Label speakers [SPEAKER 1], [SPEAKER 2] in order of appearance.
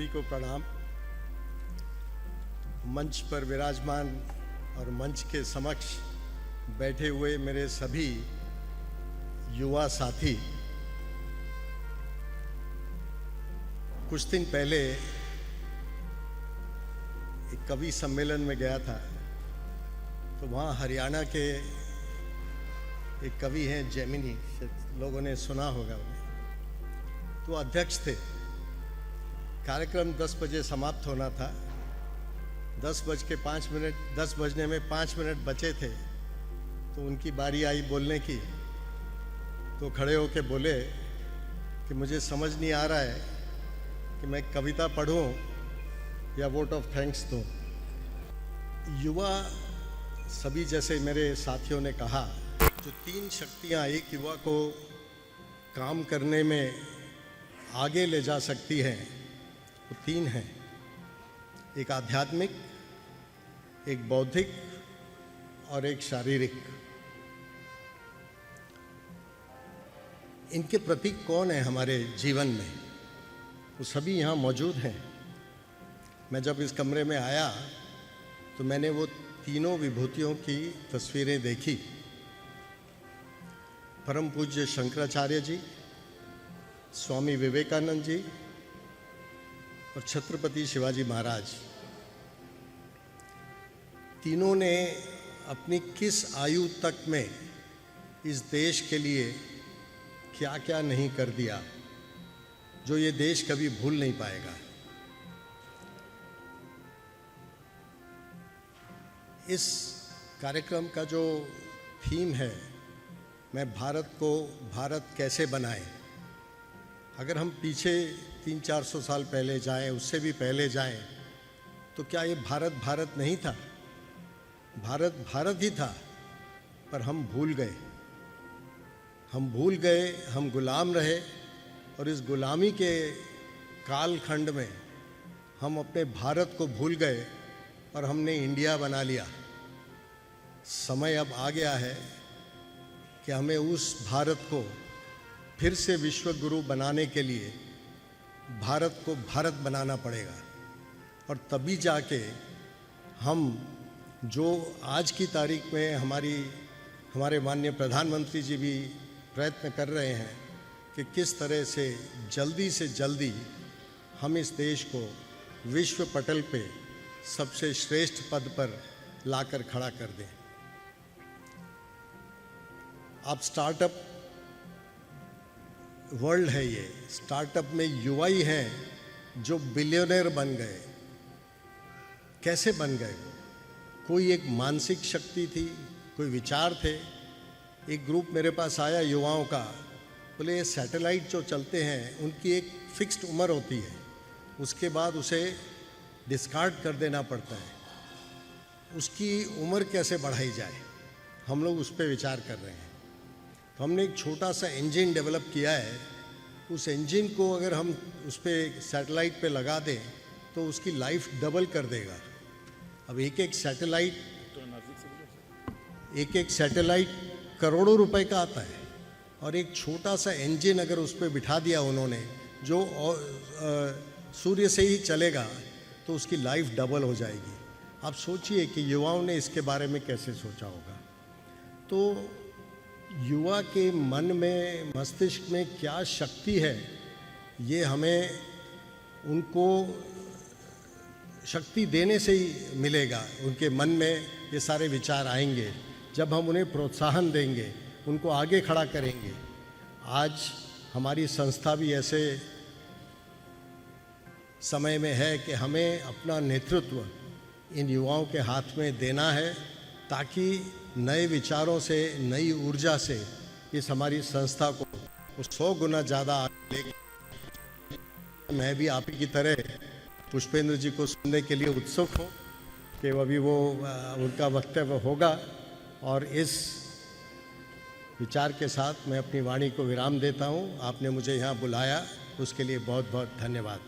[SPEAKER 1] सभी को प्रणाम। मंच पर विराजमान और मंच के समक्ष बैठे हुए मेरे सभी युवा साथी, कुछ दिन पहले एक कवि सम्मेलन में गया था, तो वहाँ हरियाणा के एक कवि हैं जेमिनी, लोगों ने सुना होगा उन्हें, तो अध्यक्ष थे। कार्यक्रम 10 बजे समाप्त होना था। 10 बजने में 5 मिनट बचे थे, तो उनकी बारी आई बोलने की। तो खड़े होके बोले कि मुझे समझ नहीं आ रहा है कि मैं कविता पढ़ूं या वोट ऑफ थैंक्स दूं। युवा सभी, जैसे मेरे साथियों ने कहा, जो 3 शक्तियां एक युवा को काम करने में आगे ले जा सकती हैं, वो 3 हैं। एक आध्यात्मिक, एक बौद्धिक और एक शारीरिक। इनके प्रतीक कौन है हमारे जीवन में? वो सभी यहाँ मौजूद हैं। मैं जब इस कमरे में आया तो मैंने वो तीनों विभूतियों की तस्वीरें देखी। परम पूज्य शंकराचार्य जी, स्वामी विवेकानंद जी और छत्रपति शिवाजी महाराज। तीनों ने अपनी किस आयु तक में इस देश के लिए क्या क्या नहीं कर दिया, जो ये देश कभी भूल नहीं पाएगा। इस कार्यक्रम का जो थीम है, मैं भारत को भारत कैसे बनाएं। अगर हम पीछे 300-400 साल पहले जाएं, उससे भी पहले जाएं, तो क्या ये भारत भारत नहीं था? भारत भारत ही था, पर हम भूल गए। हम गुलाम रहे, और इस गुलामी के कालखंड में हम अपने भारत को भूल गए और हमने इंडिया बना लिया। समय अब आ गया है कि हमें उस भारत को फिर से विश्व गुरु बनाने के लिए भारत को भारत बनाना पड़ेगा। और तभी जाके हम, जो आज की तारीख में हमारे माननीय प्रधानमंत्री जी भी प्रयत्न कर रहे हैं कि किस तरह से जल्दी हम इस देश को विश्व पटल पे सबसे श्रेष्ठ पद पर लाकर खड़ा कर दें। अब स्टार्टअप वर्ल्ड है ये। स्टार्टअप में युवा ही हैं जो बिलियनर बन गए। कैसे बन गए? कोई एक मानसिक शक्ति थी, कोई विचार थे। एक ग्रुप मेरे पास आया युवाओं का, बोले ये सैटेलाइट जो चलते हैं उनकी एक फिक्स्ड उम्र होती है, उसके बाद उसे डिस्कार्ड कर देना पड़ता है। उसकी उम्र कैसे बढ़ाई जाए, हम लोग उस पर विचार कर रहे हैं। तो हमने एक छोटा सा इंजन डेवलप किया है। उस इंजन को अगर हम उस पर सैटेलाइट पे लगा दें तो उसकी लाइफ डबल कर देगा। अब एक एक सैटेलाइट करोड़ों रुपए का आता है, और एक छोटा सा इंजन अगर उस पर बिठा दिया उन्होंने, जो सूर्य से ही चलेगा, तो उसकी लाइफ डबल हो जाएगी। आप सोचिए कि युवाओं ने इसके बारे में कैसे सोचा होगा। तो युवा के मन में, मस्तिष्क में क्या शक्ति है, ये हमें उनको शक्ति देने से ही मिलेगा। उनके मन में ये सारे विचार आएंगे जब हम उन्हें प्रोत्साहन देंगे, उनको आगे खड़ा करेंगे। आज हमारी संस्था भी ऐसे समय में है कि हमें अपना नेतृत्व इन युवाओं के हाथ में देना है, ताकि नए विचारों से, नई ऊर्जा से इस हमारी संस्था को 100 गुना ज़्यादा आगे लेके। मैं भी आप ही की तरह पुष्पेंद्र जी को सुनने के लिए उत्सुक हूँ कि अभी वो उनका वक्तव्य होगा। और इस विचार के साथ मैं अपनी वाणी को विराम देता हूँ। आपने मुझे यहाँ बुलाया, उसके लिए बहुत बहुत धन्यवाद।